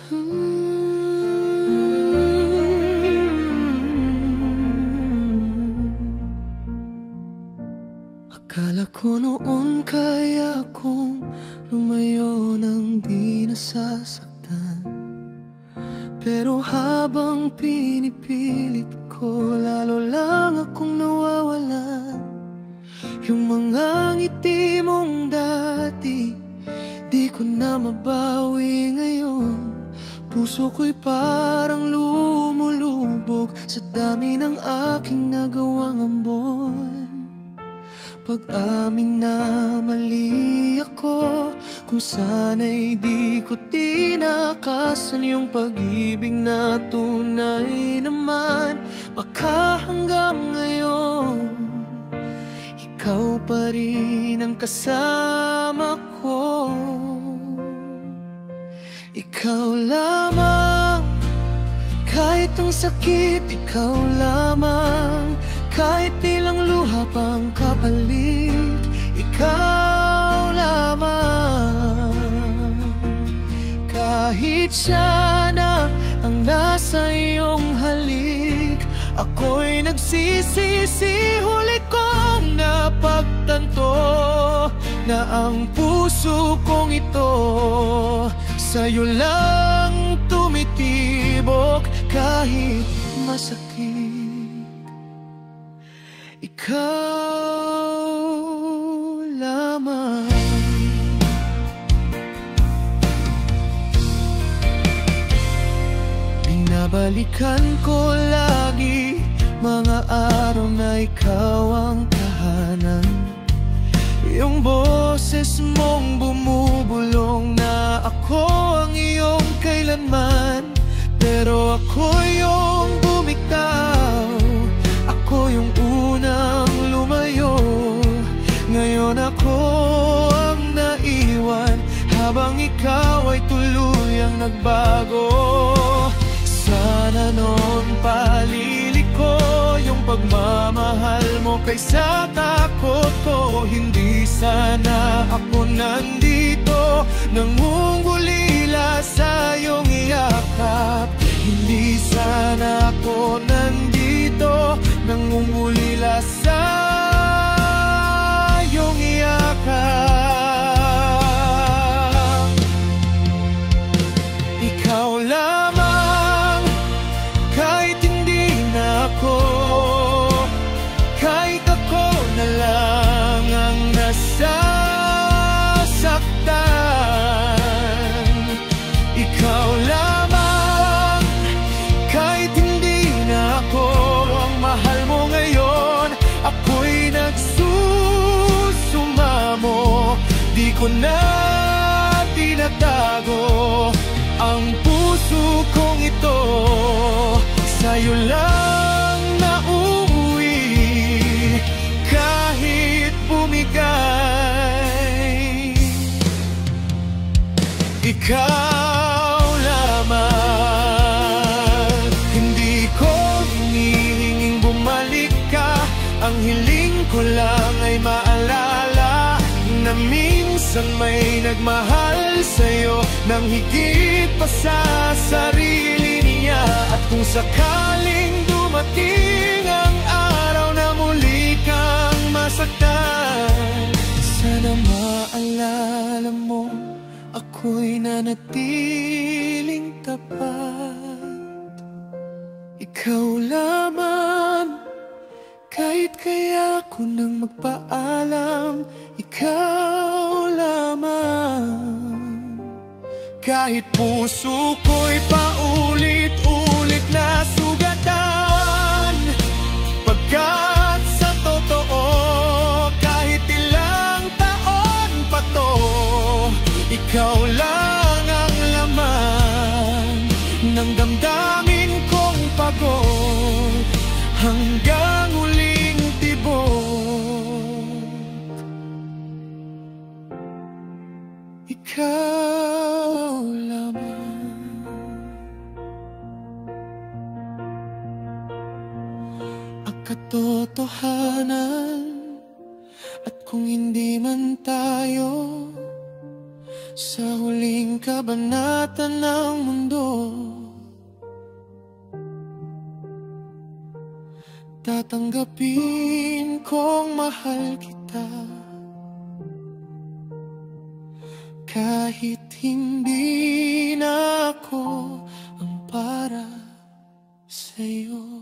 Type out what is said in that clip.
Akala ko noon kaya kong lumayo nang di nasasaktan, pero habang pinipilit ko, lalo lang akong nawawalan. Yung mga ngiti mong dati, di ko na mabawi ngayon. Puso ko'y parang lumulubog sa dami ng aking nagawang ambon. Pag-amin na mali ako, kung sana'y di ko tinakasan yung pag-ibig na tunay naman. Baka hanggang ngayon, ikaw pa rin ang kasama ko. Ikaw lamang, kahit ang sakit, ikaw lamang. Kahit ilang luha pang kapalit, ikaw lamang. Kahit siya na ang nasa iyong halik, ako'y nagsisisi, huli kong napagtanto na ang puso kong ito sa'yo lang tumitibok kahit masakit. Ikaw lamang. Binabalikan ko lagi mga araw na ikaw ang tahanan. Yung boses mong bumubulong na ako ang iyong kailanman. Pero ako yung bumitaw, ako yung unang lumayo. Ngayon ako ang naiwan, habang ikaw ay tuluyang nagbago. Sana noon paliliko yung pagmamahal mo kaysa takot ko. Hindi sana ako nandito, nangungulila sa iyong iyakap. Hindi sana ako nandito, nangungulila sa iyong iyakap. Ikaw lamang, kahit hindi na ako, kahit ako na lang ang nasasaktan. Ikaw lamang, kahit hindi na ako ang mahal mo ngayon, ako'y nagsusumamo. Di ko na tinatago ang puso kong ito, sa'yo lang nauuwi kahit bumigay. Ikaw lamang, hindi ko hinihinging bumalik ka. Ang hiling ko lang ay maalala na minsan may nagmahal sa'yo nang higit pa sa sarili niya. At kung sakaling dumating ang araw na muli kang masaktan, sana maalala mo ako'y nanatiling tapat. Ikaw lamang, kahit kaya ko nang magpaalam. Ikaw lamang, kahit puso ko'y paulit-ulit na sugatan. Pagkat sa totoo, kahit ilang taon pa to, ikaw lang ang laman ng damdamin kong pagod hanggang huling tibok. Ikaw lamang. Ang katotohanan, at kung hindi man tayo Sa huling kabanata ng mundo, tatanggapin kong mahal kita, kahit hindi na ako ang para sa'yo.